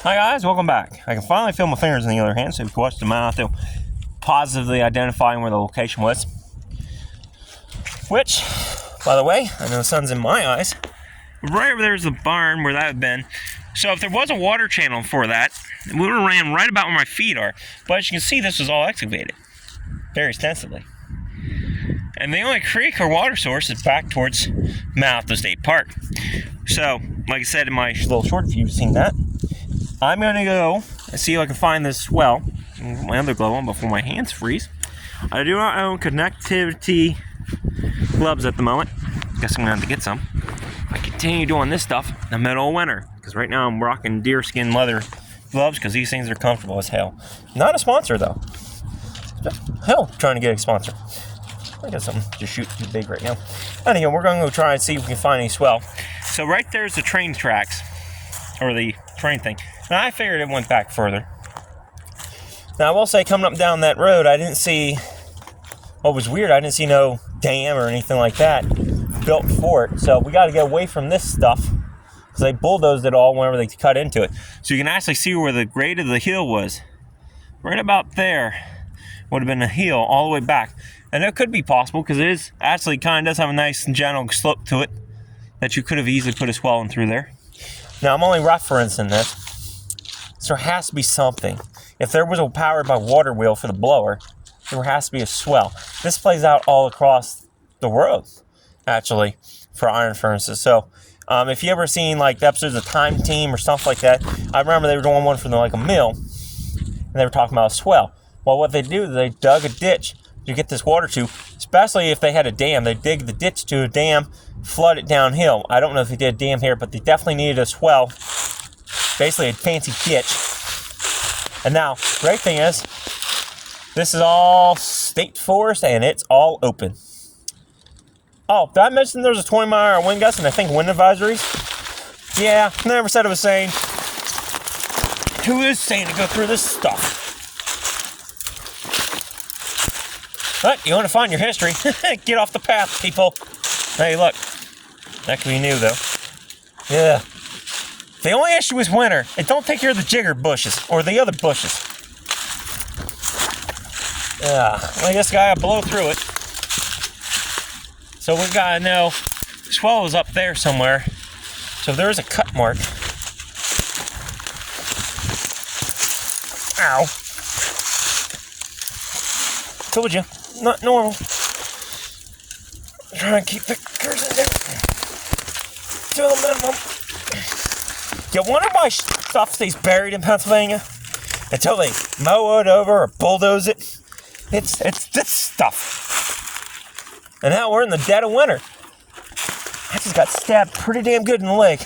Hi guys, welcome back. I can finally feel my fingers on the other hand, so if you watch the Alto, positively identifying where the location was. Which, by the way, I know the sun's in my eyes. Right over there is the barn where that had been. So if there was a water channel for that, it would have ran right about where my feet are. But as you can see, this was all excavated, very extensively. And the only creek or water source is back towards Mout State Park. So, like I said in my little short, if you've seen that, I'm going to go and see if I can find this well. My other glove on before my hands freeze. I do not own connectivity gloves at the moment. Guess I'm going to have to get some. I continue doing this stuff in the middle of winter. Because right now I'm rocking deerskin leather gloves because these things are comfortable as hell. Not a sponsor though. Hell, trying to get a sponsor. I got something just shoot too big right now. Anyhow, we're going to go try and see if we can find any swell. So right there's the train tracks. Or the train thing. And I figured it went back further. Now I will say, coming up and down that road, I didn't see, what was weird, I didn't see no dam or anything like that built for it. So we got to get away from this stuff because they bulldozed it all whenever they cut into it. So you can actually see where the grade of the hill was. Right about there would have been a hill all the way back. And that could be possible because it is actually kind of does have a nice and gentle slope to it that you could have easily put a swell in through there. Now I'm only referencing this. So there has to be something. If there was a powered by water wheel for the blower, there has to be a swell. This plays out all across the road, actually, for iron furnaces. So if you ever seen like the episodes of Time Team or stuff like that, I remember they were doing one for like a mill, and they were talking about a swell. Well, what they do is they dug a ditch to get this water to, especially if they had a dam. They dig the ditch to a dam, flood it downhill. I don't know if they did a dam here, but they definitely needed a swell. Basically a fancy ditch. And now, great thing is, this is all state forest and it's all open. Oh, did I mention there's a 20-mile-an-hour wind gust and I think wind advisories? Yeah, never said it was saying. Who is saying to go through this stuff? But you want to find your history, get off the path, people. Hey, look, that could be new though. Yeah. The only issue is winter. And don't take care of the jigger bushes or the other bushes. Yeah, well, I guess I gotta blow through it. So we gotta know the swell is up there somewhere. So if there is a cut mark. Ow. Told you, not normal. Try and keep the cursor down to the minimum. You wonder why stuff stays buried in Pennsylvania until they mow it over or bulldoze it. It's this stuff. And now we're in the dead of winter. I just got stabbed pretty damn good in the leg.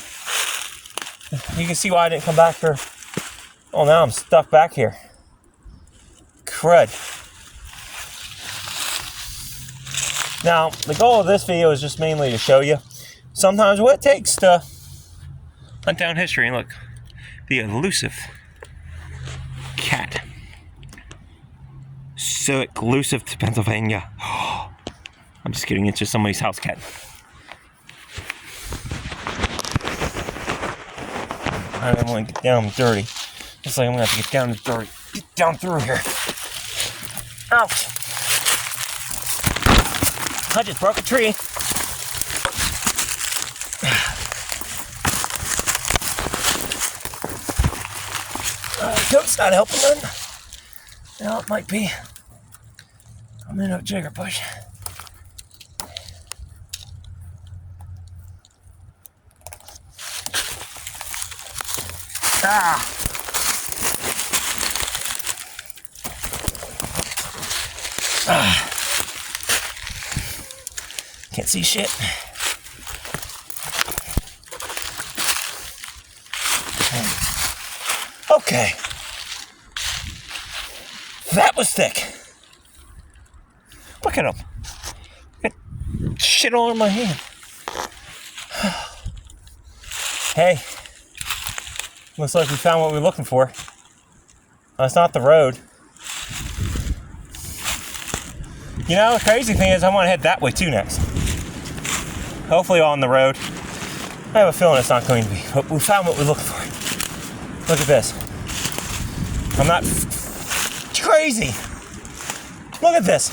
You can see why I didn't come back here. Oh, now I'm stuck back here. Crud. Now, the goal of this video is just mainly to show you sometimes what it takes to hunt down history. And look, the elusive cat. So elusive to Pennsylvania. I'm just kidding, it's just somebody's house cat. I don't want to get down dirty. Looks like I'm going to have to get down dirty. Get down through here. Ouch. I just broke a tree. Coat's not helping none. Now it might be. I'm in a jigger bush. Ah! Ah! Can't see shit. Okay. That was thick. Look at him. Got shit all in my hand. Hey. Looks like we found what we were looking for. That's not the road. You know, the crazy thing is I want to head that way too next. Hopefully on the road. I have a feeling it's not going to be, but we found what we're looking for. Look at this. I'm not crazy. Look at this.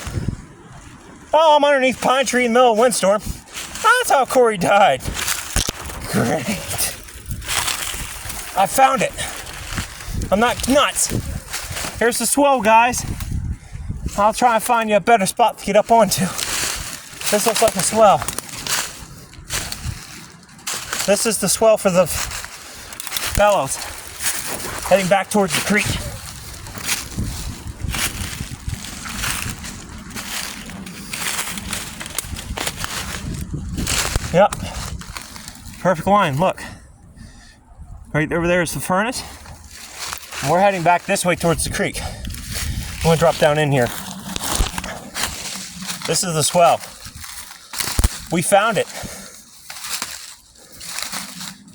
Oh, I'm underneath a pine tree in the middle of a windstorm. That's how Corey died. Great. I found it. I'm not nuts. Here's the swell, guys. I'll try and find you a better spot to get up onto. This looks like a swell. This is the swell for the bellows. Heading back towards the creek. Yep. Perfect line, look. Right over there is the furnace. And we're heading back this way towards the creek. I'm gonna drop down in here. This is the swell. We found it.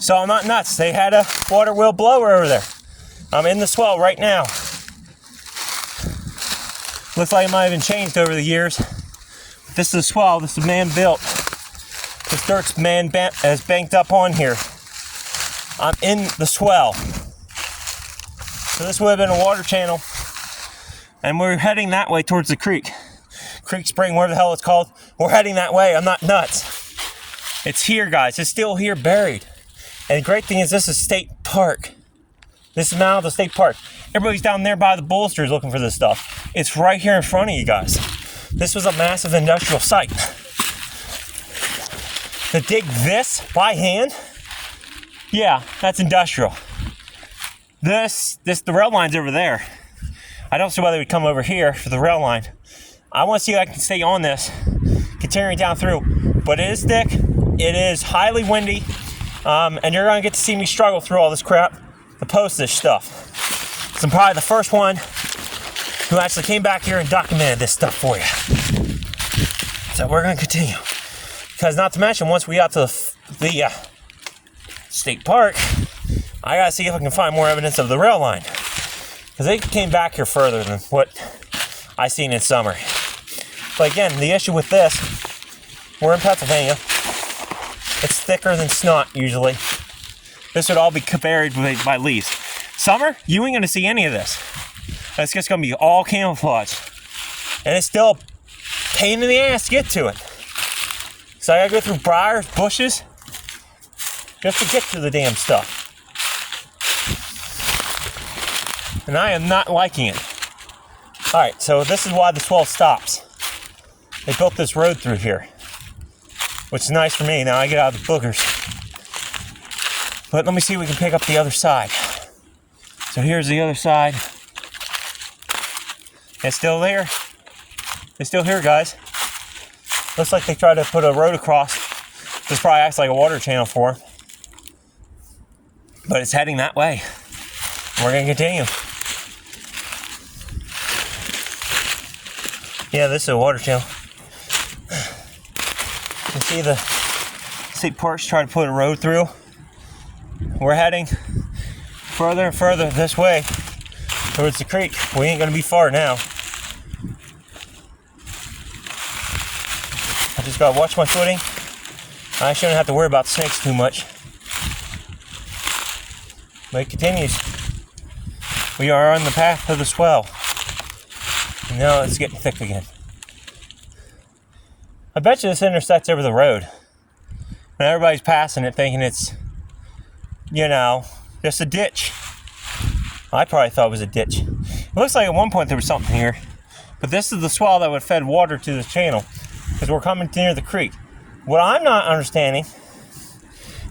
So I'm not nuts. They had a water wheel blower over there. I'm in the swell right now. Looks like it might have been changed over the years. This is the swell. This is man-built. This dirt's has banked up on here. I'm in the swell. So this would have been a water channel. And we're heading that way towards the creek. Creek Spring, whatever the hell it's called. We're heading that way. I'm not nuts. It's here, guys. It's still here buried. And the great thing is this is state park. This is Mout, the state park. Everybody's down there by the bolsters looking for this stuff. It's right here in front of you guys. This was a massive industrial site. To dig this by hand, yeah, that's industrial. The rail line's over there. I don't see why they would come over here for the rail line. I want to see if I can stay on this, continuing down through. But it is thick, it is highly windy, and you're gonna get to see me struggle through all this crap to post this stuff. So I'm probably the first one who actually came back here and documented this stuff for you. So we're gonna continue. Because not to mention, once we got to the state park, I gotta see if I can find more evidence of the rail line. Because they came back here further than what I seen in summer. But again, the issue with this, we're in Pennsylvania. It's thicker than snot usually. This would all be buried by leaves. Summer, you ain't gonna see any of this. It's just gonna be all camouflage. And it's still a pain in the ass to get to it. So I gotta go through briars, bushes, just to get to the damn stuff. And I am not liking it. Alright, so this is why the swell stops. They built this road through here, which is nice for me. Now I get out of the boogers. But let me see if we can pick up the other side. So here's the other side. It's still there. It's still here, guys. Looks like they tried to put a road across. This probably acts like a water channel for them. But it's heading that way. We're going to continue. Yeah, this is a water channel. You can see the state parks trying to put a road through. We're heading further and further this way towards the creek. We ain't going to be far now. I just got to watch my footing. I shouldn't have to worry about snakes too much. But it continues. We are on the path to the swell. And now it's getting thick again. I bet you this intersects over the road. And everybody's passing it thinking it's, just a ditch. I probably thought it was a ditch. It looks like at one point there was something here. But this is the swell that would have fed water to this channel. Because we're coming near the creek. What I'm not understanding,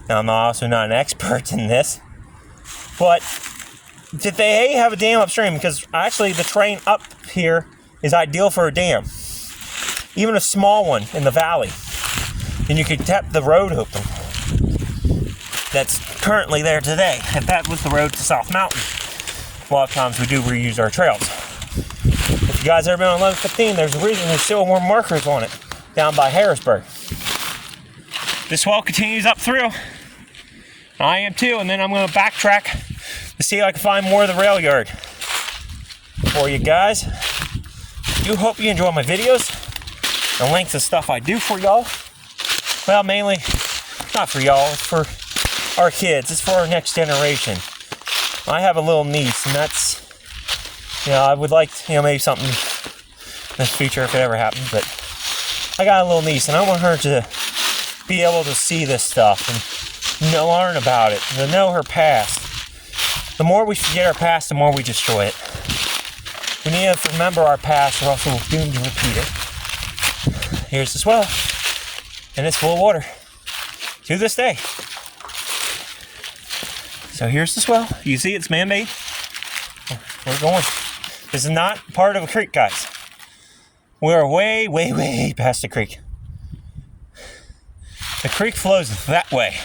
now I'm also not an expert in this, but did they have a dam upstream? Because actually the terrain up here is ideal for a dam. Even a small one in the valley. And you could tap the road open. That's currently there today. If that was the road to South Mountain. A lot of times we do reuse our trails. If you guys ever been on 1115, there's a reason there's still more markers on it. Down by Harrisburg. This swell continues up through. I am too, and then I'm going to backtrack to see if I can find more of the rail yard for you guys. I do hope you enjoy my videos. The length of stuff I do for y'all. Well, mainly, not for y'all, it's for our kids. It's for our next generation. I have a little niece, and that's, I would like, maybe something in the future if it ever happens, but I got a little niece, and I want her to be able to see this stuff and learn about it, to know her past. The more we forget our past, the more we destroy it. We need to remember our past, or else we're doomed to repeat it. Here's the swell, and it's full of water to this day. So here's the swell. You see it's man-made. We're going. This is not part of a creek, guys. We're way, way, way past the creek. The creek flows that way.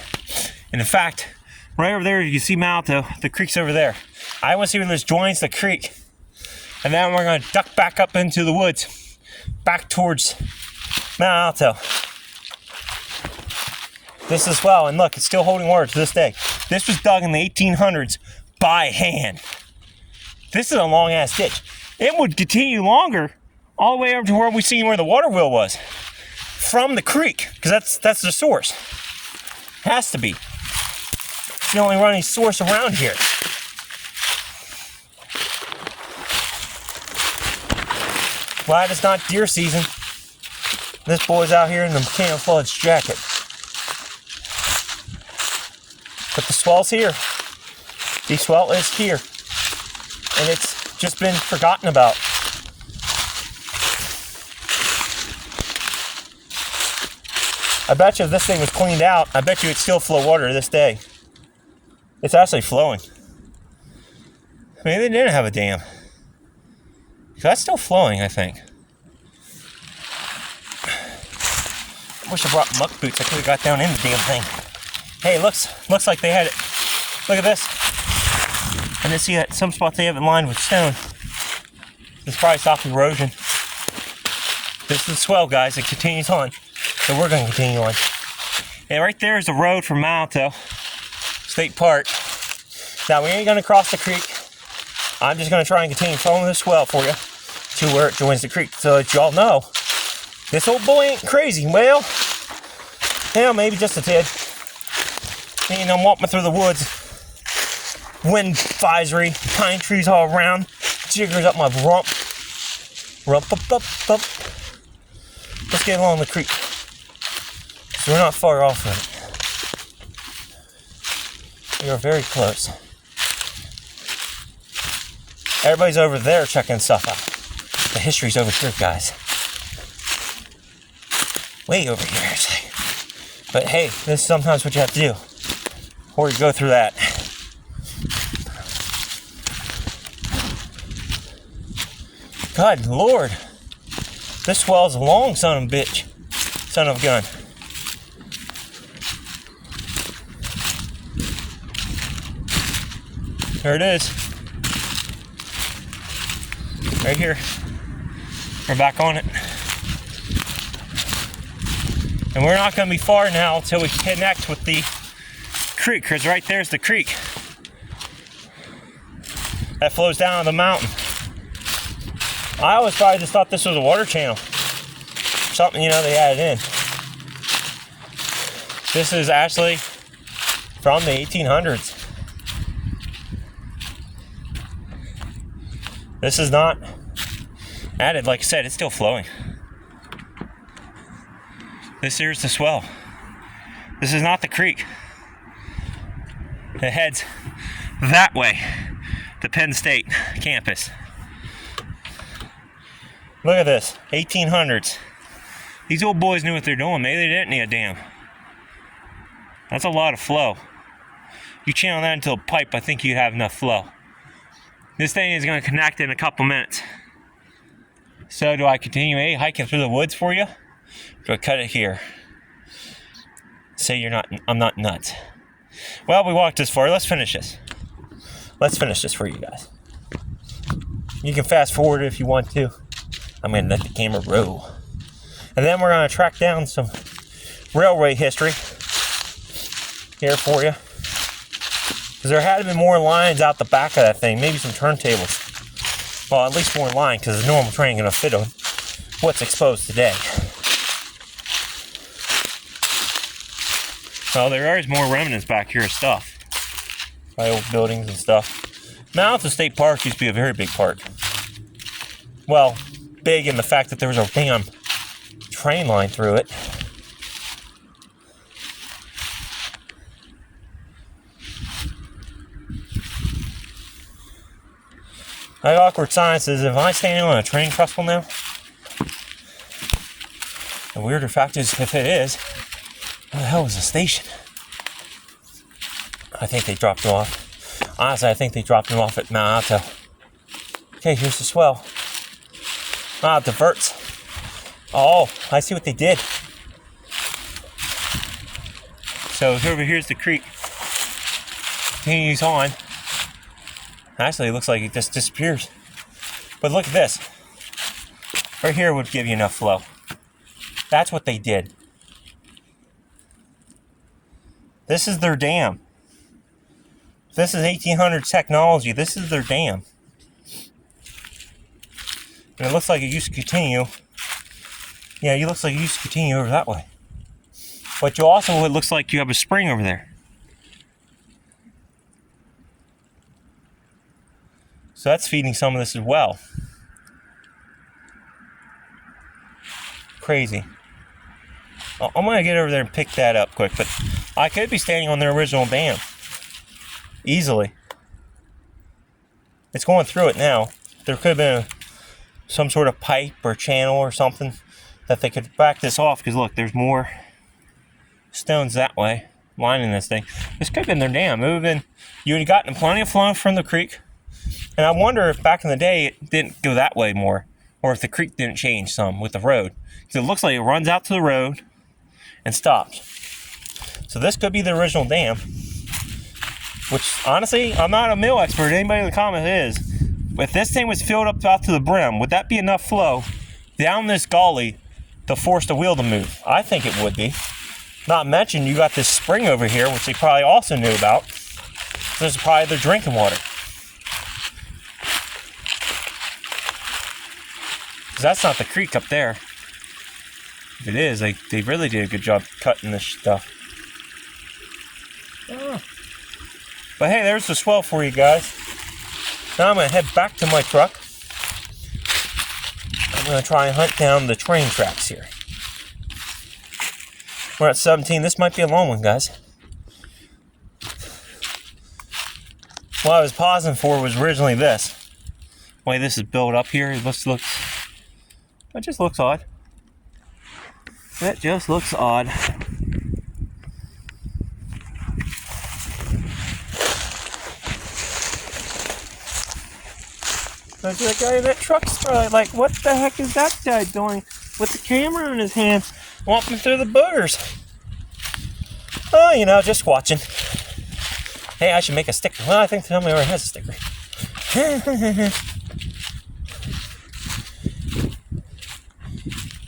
And in fact, right over there, you see Mout. The creek's over there. I want to see where this joins the creek. And then we're going to duck back up into the woods, back towards Mount Alto. This is well, and look, it's still holding water to this day. This was dug in the 1800s by hand. This is a long ass ditch. It would continue longer all the way over to where we seen where the water wheel was from the creek, because that's the source. Has to be. It's the only running source around here. Glad it's not deer season. This boy's out here in the camouflage jacket. But the swell's here. The swell is here. And it's just been forgotten about. I bet you if this thing was cleaned out, I bet you it'd still flow water to this day. It's actually flowing. Maybe they didn't have a dam. So that's still flowing, I think. I wish I brought muck boots. I could have got down in the damn thing. Hey, looks like they had it. Look at this. And you see that some spots they have it lined with stone. This probably stopped erosion. This is the swell, guys. It continues on. So we're going to continue on. And right there is the road from Alto State Park. Now, we ain't going to cross the creek. I'm just going to try and continue following this swell for you to where it joins the creek. So that y'all know, this old boy ain't crazy. Well, maybe just a tid. I'm walking through the woods. Wind advisory, pine trees all around. Jiggers up my rump. Rump up up up. Let's get along the creek. So we're not far off of it. We are very close. Everybody's over there checking stuff out. The history's over here, guys. Way over here, actually. But hey, this is sometimes what you have to do before you go through that. God Lord. This swell's a long son of a bitch. Son of a gun. There it is. Right here. We're back on it. And we're not going to be far now until we connect with the creek, because right there's the creek that flows down the mountain. I always probably just thought this was a water channel. Something, they added in. This is actually from the 1800s. This is not added. Like I said, it's still flowing. This here's the swell. This is not the creek. It heads that way to Penn State campus. Look at this, 1800s. These old boys knew what they're doing. Maybe they didn't need a dam. That's a lot of flow. You channel that into a pipe, I think you have enough flow. This thing is going to connect in a couple minutes. So do I continue hiking through the woods for you? Or do I cut it here? Say I'm not nuts. Well, we walked this far. Let's finish this. Let's finish this for you guys. You can fast forward if you want to. I'm going to let the camera roll. And then we're going to track down some railway history here for you. Because there had to be more lines out the back of that thing. Maybe some turntables. Well, at least more line, because the normal train ain't going to fit on what's exposed today. Well, there is more remnants back here of stuff. By old buildings and stuff. Alto State Park used to be a very big park. Well, big in the fact that there was a damn train line through it. Like Awkward Science is, if I stand on a train trestle now, the weirder fact is, if it is, what the hell is the station? I think they dropped him off. Honestly, I think they dropped him off at Mount Alto. Okay, here's the swell. Ah, it diverts. Oh, I see what they did. So over here's the creek. Continues on. Actually, it looks like it just disappears. But look at this. Right here would give you enough flow. That's what they did. This is their dam. This is 1800s technology. This is their dam. And it looks like it used to continue. Yeah, it looks like it used to continue over that way. But you also, it looks like you have a spring over there. So that's feeding some of this as well. Crazy. I'm going to get over there and pick that up quick, but I could be standing on their original dam. Easily. It's going through it now. There could have been some sort of pipe or channel or something that they could back this off, because look, there's more stones that way lining this thing. This could have been their dam. It would have been, you would have gotten plenty of flow from the creek. And I wonder if back in the day it didn't go that way more, or if the creek didn't change some with the road. Because it looks like it runs out to the road and stops. So this could be the original dam. Which, honestly, I'm not a mill expert. Anybody in the comments is. If this thing was filled up out to the brim, would that be enough flow down this gully to force the wheel to move? I think it would be. Not mention you got this spring over here, which they probably also knew about. This is probably their drinking water. Because that's not the creek up there. If it is, they really did a good job cutting this stuff. Oh. But hey, there's the swell for you guys. Now I'm going to head back to my truck. I'm going to try and hunt down the train tracks here. We're at 17. This might be a long one, guys. What I was pausing for was originally this. The way this is built up here, it just looks odd. That just looks odd. That guy in that truck's probably like, what the heck is that guy doing with the camera in his hand, walking through the boogers? Oh, you know, just watching. Hey, I should make a sticker. Well, I think somebody already has a sticker.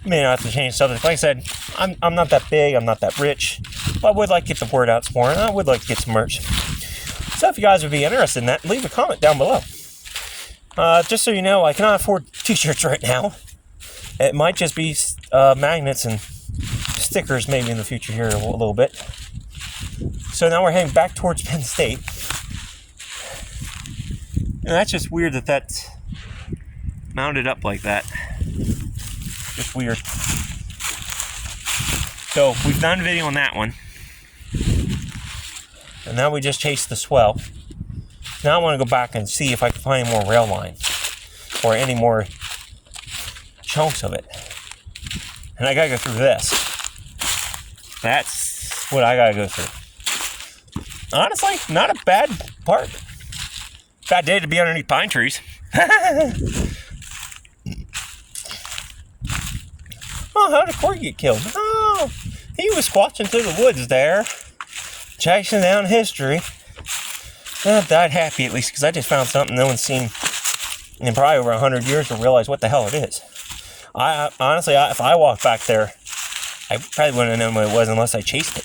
May not have to change subject. Like I said, I'm not that big, I'm not that rich, but I would like to get the word out some more, and I would like to get some merch. So if you guys would be interested in that, leave a comment down below. Just so you know, I cannot afford t-shirts right now. It might just be magnets and stickers maybe in the future here a little bit. So now we're heading back towards Penn State. And that's just weird that that's mounted up like that. Just weird. So we've done a video on that one. And now we just chased the swell. Now I want to go back and see if I can find any more rail lines or any more chunks of it. And I gotta go through this. That's what I gotta go through. Honestly, not a bad part. Bad day to be underneath pine trees. Oh, how did Corey get killed? Oh, he was squatching through the woods there, chasing down history. I died happy at least, because I just found something no one's seen in probably over 100 years to realize what the hell it is. Honestly, if I walked back there, I probably wouldn't have known what it was unless I chased it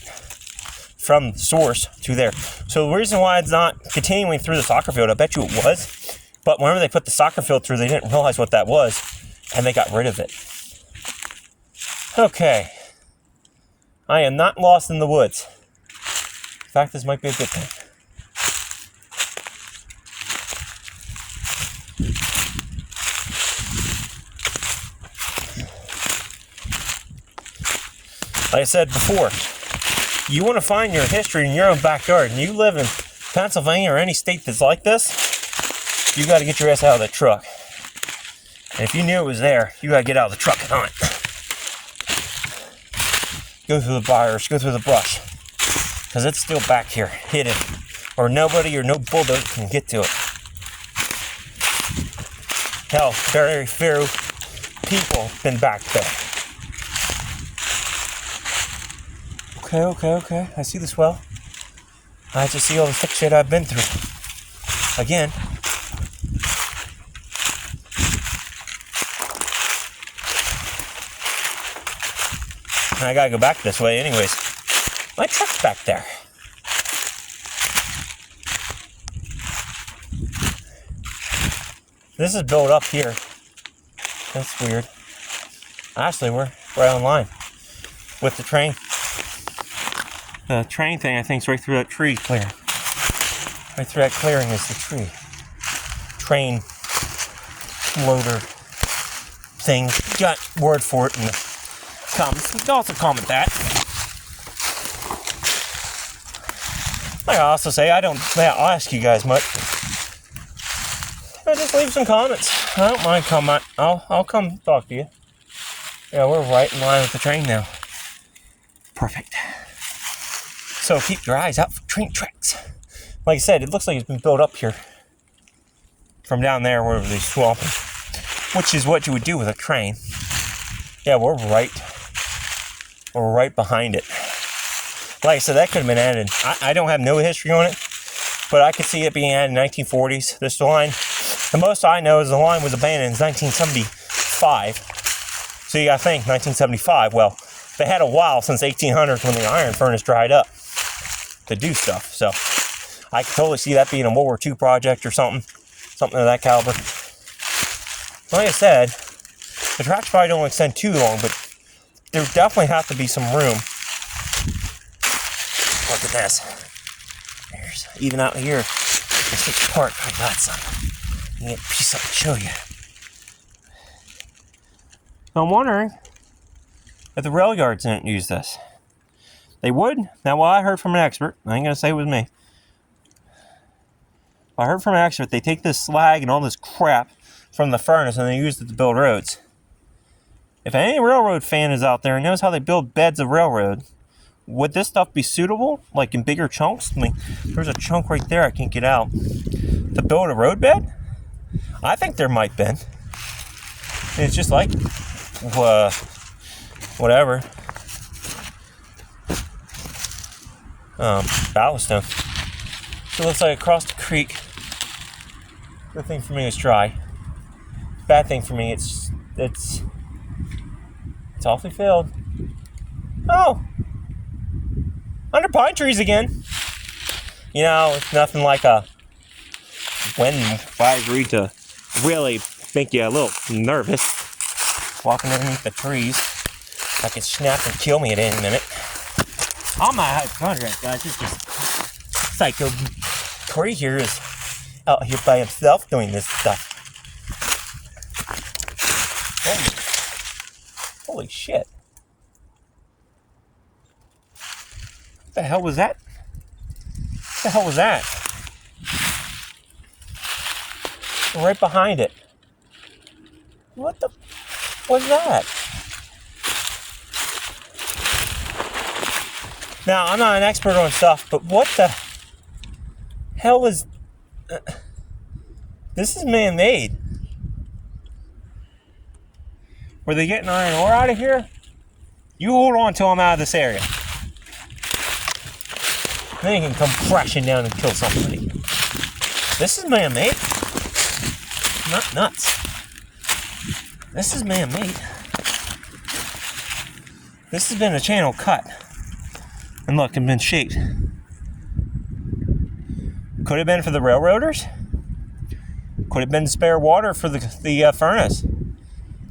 from the source to there. So the reason why it's not continuing through the soccer field, I bet you it was, but whenever they put the soccer field through, they didn't realize what that was, and they got rid of it. Okay. I am not lost in the woods. In fact, this might be a good thing. Like I said before, you want to find your history in your own backyard, and you live in Pennsylvania or any state that's like this, you got to get your ass out of that truck. And if you knew it was there, you got to get out of the truck and hunt. Go through the briars, go through the brush, because it's still back here, hidden, or nobody or no bulldozer can get to it. Hell, very few people have been back there. Okay. I see the swell. I just see all the thick shit I've been through. Again. And I gotta go back this way anyways. My truck's back there. This is built up here. That's weird. Actually, we're right on line with the train. The train thing, I think, is right through that tree clearing. Right through that clearing is the tree. Train loader thing. Got word for it in the comments. You can also comment that. I also say I'll ask you guys much. Just leave some comments. I don't mind comment. I'll come talk to you. Yeah, we're right in line with the train now. Perfect. So keep your eyes out for train tracks. Like I said, it looks like it's been built up here from down there where they swamping, which is what you would do with a train. Yeah, we're right behind it. Like I said, that could have been added. I don't have no history on it, but I could see it being added in the 1940s. This line, the most I know is the line was abandoned in 1975. So you gotta think, 1975, well, they had a while since 1800s when the iron furnace dried up to do stuff. So I could totally see that being a World War II project or something of that caliber. Like I said, the tracks probably don't extend too long, but there definitely has to be some room. Look at this. There's even out here, this park, I got some. I get a piece up to show you. So I'm wondering if the rail yards didn't use this. They would. Now, what I heard from an expert, I ain't gonna say it was me. I heard from an expert they take this slag and all this crap from the furnace and they use it to build roads. If any railroad fan is out there and knows how they build beds of railroad, would this stuff be suitable, like in bigger chunks? I mean, there's a chunk right there I can't get out. To build a road bed? I think there might be. It's just like, whatever. Ballaststone. So it looks like across the creek. Good thing for me is dry. Bad thing for me, it's awfully filled. Oh! Under pine trees again. You know, it's nothing like a wind advisory to really make you a little nervous. Walking underneath the trees. I could snap and kill me at any minute. On my hypochondriac, guys, it's just Psycho Corey here is out here by himself doing this stuff. Holy shit. What the hell was that? What the hell was that? Right behind it. What the was that? Now, I'm not an expert on stuff, but what the hell is... this is man-made. Were they getting iron ore out of here? You hold on till I'm out of this area. Then you can come crashing down and kill somebody. This is man-made. Not nuts. This is man-made. This has been a channel cut. And look, it's been shaped. Could have been for the railroaders. Could have been spare water for the furnace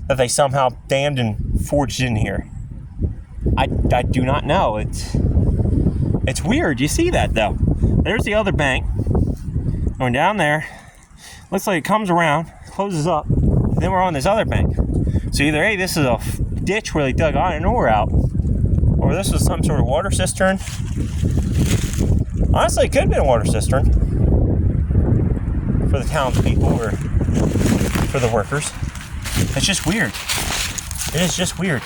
that they somehow dammed and forged in here. I do not know. It's weird. You see that though. There's the other bank going down there. Looks like it comes around, closes up, and then we're on this other bank. So either A, this is a ditch where they dug iron ore out, or or this was some sort of water cistern. Honestly, it could have been a water cistern for the townspeople or for the workers. It's just weird. It is just weird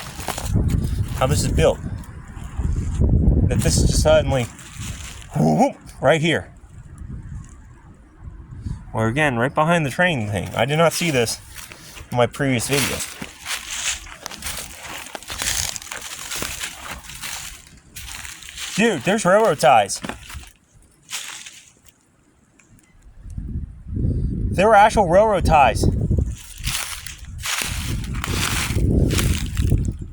how this is built. That this is just suddenly whoop, right here. Or again, right behind the train thing. I did not see this in my previous videos. Dude, there's railroad ties. There were actual railroad ties.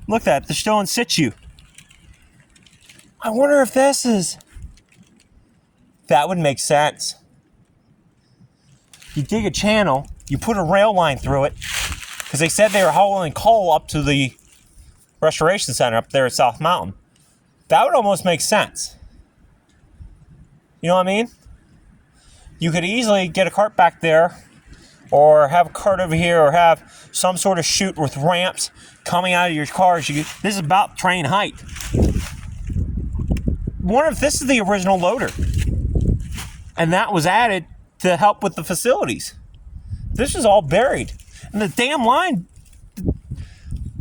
Look at that, they're still in situ. I wonder if this is... That would make sense. You dig a channel, you put a rail line through it, because they said they were hauling coal up to the restoration center up there at South Mountain. That would almost make sense. You know what I mean? You could easily get a cart back there, or have a cart over here, or have some sort of chute with ramps coming out of your cars. This is about train height. Wonder if this is the original loader, and that was added to help with the facilities. This is all buried, and the damn line.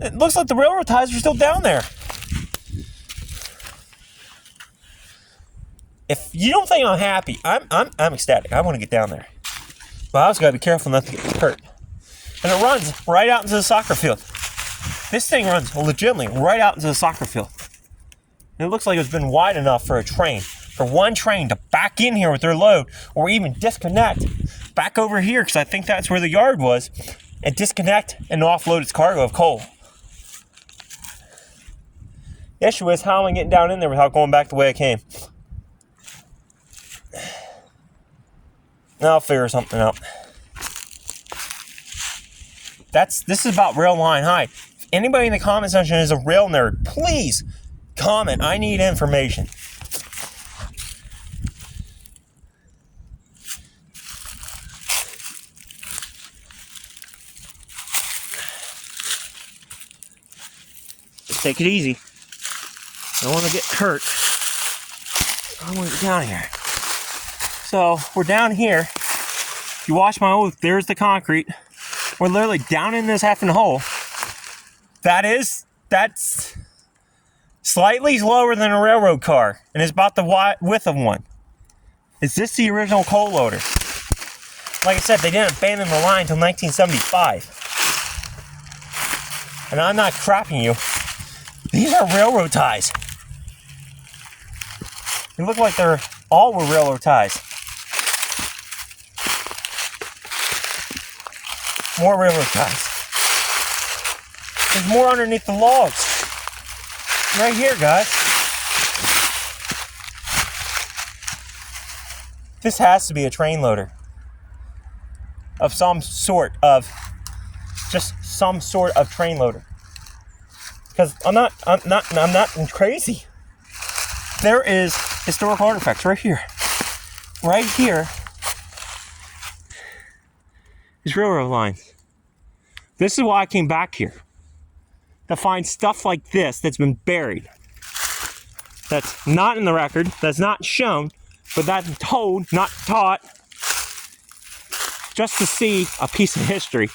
It looks like the railroad ties are still down there. If you don't think I'm happy, I'm ecstatic. I want to get down there, but I also gotta be careful not to get hurt. And it runs right out into the soccer field. This thing runs legitimately right out into the soccer field. And it looks like it's been wide enough for a train, for one train to back in here with their load, or even disconnect back over here, because I think that's where the yard was, and disconnect and offload its cargo of coal. The issue is, how am I getting down in there without going back the way I came? I'll figure something out. This is about rail line height. If anybody in the comment section is a rail nerd, please comment. I need information. Just take it easy. I don't want to get hurt. I want to get down here. So we're down here. If you watch my oath, there's the concrete. We're literally down in this effing hole. That's slightly lower than a railroad car, and it's about the width of one. Is this the original coal loader? Like I said, they didn't abandon the line until 1975. And I'm not crapping you. These are railroad ties. They look like they're all were railroad ties. More railroad ties. There's more underneath the logs. Right here, guys. This has to be a train loader. Of some sort of, just some sort of train loader. Because I'm not crazy. There is historical artifacts right here. Right here is railroad lines. This is why I came back here. To find stuff like this that's been buried. That's not in the record, that's not shown, but that's told, not taught, just to see a piece of history.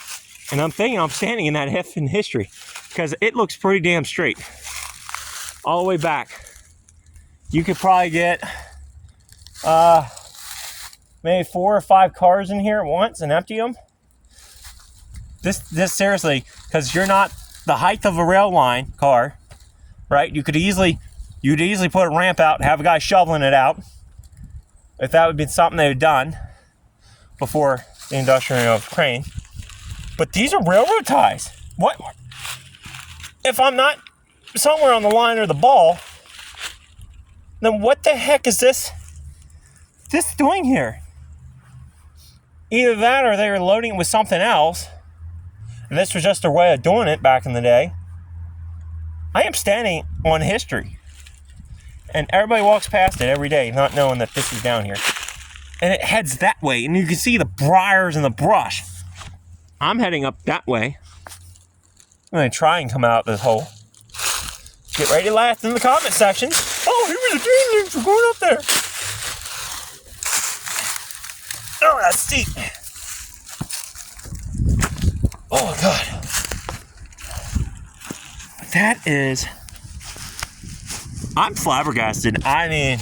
And I'm thinking I'm standing in that effing history, because it looks pretty damn straight. All the way back. You could probably get maybe 4 or 5 cars in here at once and empty them. This seriously, because you're not the height of a rail line car, right? You'd easily put a ramp out and have a guy shoveling it out. If that would be something they had done before the induction of crane. But these are railroad ties. What? If I'm not somewhere on the line or the ball, then what the heck is this doing here? Either that or they were loading it with something else. And this was just their way of doing it back in the day. I am standing on history. And everybody walks past it every day, not knowing that this is down here. And it heads that way, and you can see the briars and the brush. I'm heading up that way. I'm going to try and come out this hole. Get ready to laugh in the comment section. Oh, here was a drain for going up there. Oh, that's steep. Oh, God. That is... I'm flabbergasted. I mean,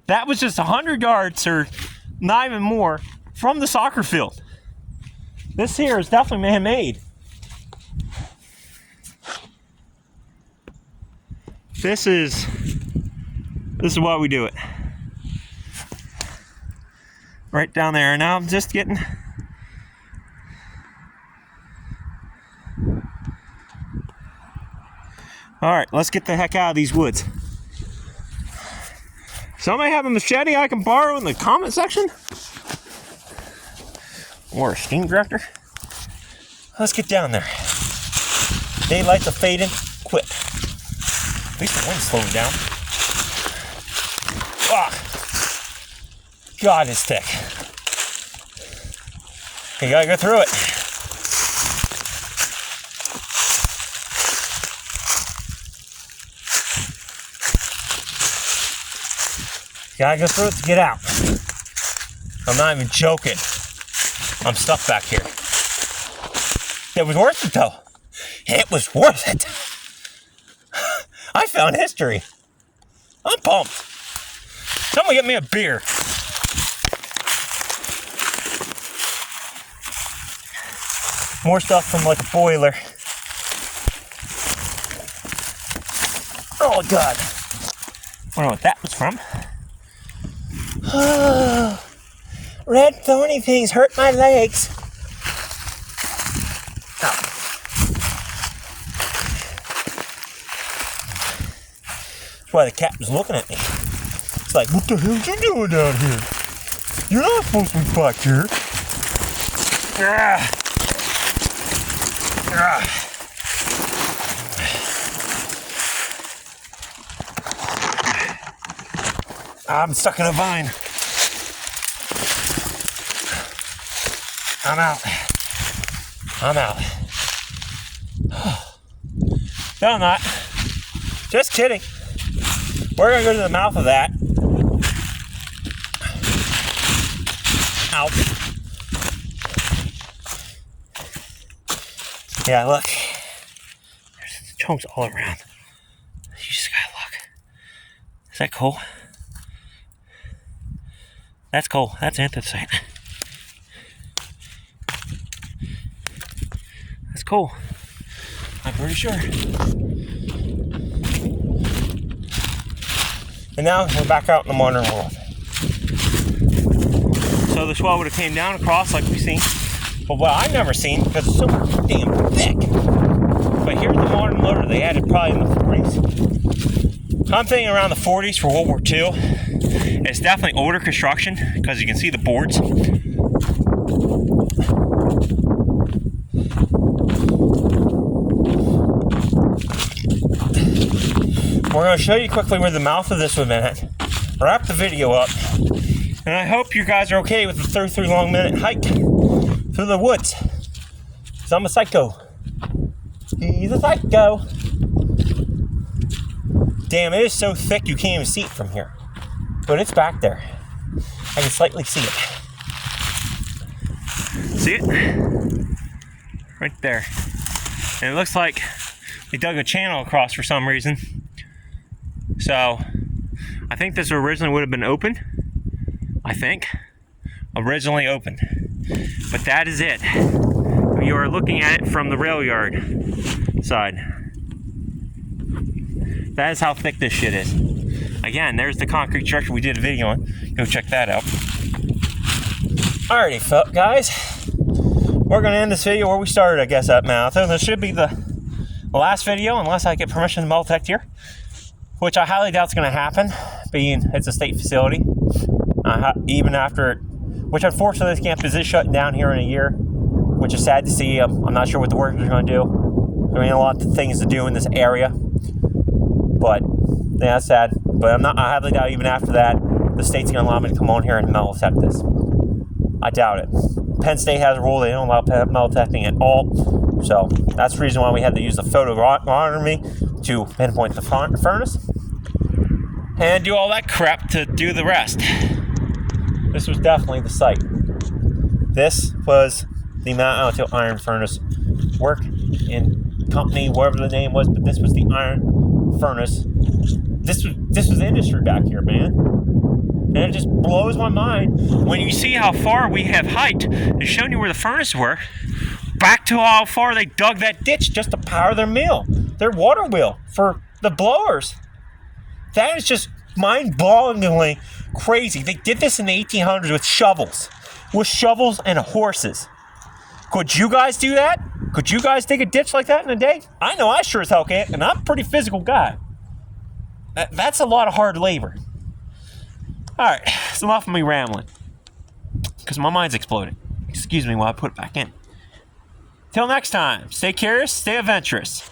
that was just 100 yards or not even more from the soccer field. This here is definitely man-made. This is why we do it. Right down there. And now I'm just getting... Alright, let's get the heck out of these woods. Somebody have a machete I can borrow in the comment section? Or a steam director? Let's get down there. Daylights are fading quick. At least the wind's slowing down. Ah! God, it's thick. You gotta go through it. You gotta go through it to get out. I'm not even joking. I'm stuck back here. It was worth it though. It was worth it. I found history. I'm pumped. Someone get me a beer. More stuff from like a boiler. Oh God. I don't know what that was from. Red thorny things hurt my legs. Oh. That's why the cat was looking at me. It's like, what the hell are you doing down here? You're not supposed to be back here. Ah. Ah. I'm stuck in a vine. I'm out. I'm out. No, I'm not. Just kidding. We're gonna go to the mouth of that. Out. Yeah, look. There's chunks all around. You just gotta look. Is that cool? That's cool. That's anthracite. That's cool. I'm pretty sure. And now we're back out in the modern world. So the swell would have came down across like we've seen. But what I've never seen, because it's so damn thick. But here's the modern loader they added probably in the 40s. I'm thinking around the 40s for World War II. It's definitely older construction because you can see the boards. We're going to show you quickly where the mouth of this would have been at. Wrap the video up. And I hope you guys are okay with the 33 long minute hike through the woods. Because I'm a psycho. He's a psycho. Damn, it is so thick you can't even see it from here. But it's back there. I can slightly see it. See it? Right there. And it looks like they dug a channel across for some reason. So, I think this originally would have been open. I think. Originally open. But that is it. You are looking at it from the rail yard side. That is how thick this shit is. Again, there's the concrete structure we did a video on. Go check that out. Alrighty, guys. We're going to end this video where we started, I guess, at Mout. This should be the last video, unless I get permission to detect here. Which I highly doubt is going to happen, being it's a state facility. Even after, which unfortunately this campus is shutting down here in a year, which is sad to see. I'm not sure what the workers are going to do. I mean, a lot of things to do in this area. But, yeah, that's sad. But I highly doubt even after that, the state's going to allow me to come on here and metal detect this. I doubt it. Penn State has a rule they don't allow metal detecting at all. So that's the reason why we had to use the photogrammetry to pinpoint the furnace and do all that crap to do the rest. This was definitely the site. This was the Mout Alto iron furnace work in company, whatever the name was, but this was the iron furnace. This was industry back here, man. And it just blows my mind when you see how far we have hiked and shown you where the furnaces were, back to how far they dug that ditch just to power their mill, their water wheel for the blowers. That is just mind-blowingly crazy. They did this in the 1800s with shovels and horses. Could you guys do that? Could you guys dig a ditch like that in a day? I know I sure as hell can't, and I'm a pretty physical guy. That's a lot of hard labor. Alright, it's enough of me rambling, because my mind's exploding. Excuse me while I put it back in. Till next time, stay curious, stay adventurous.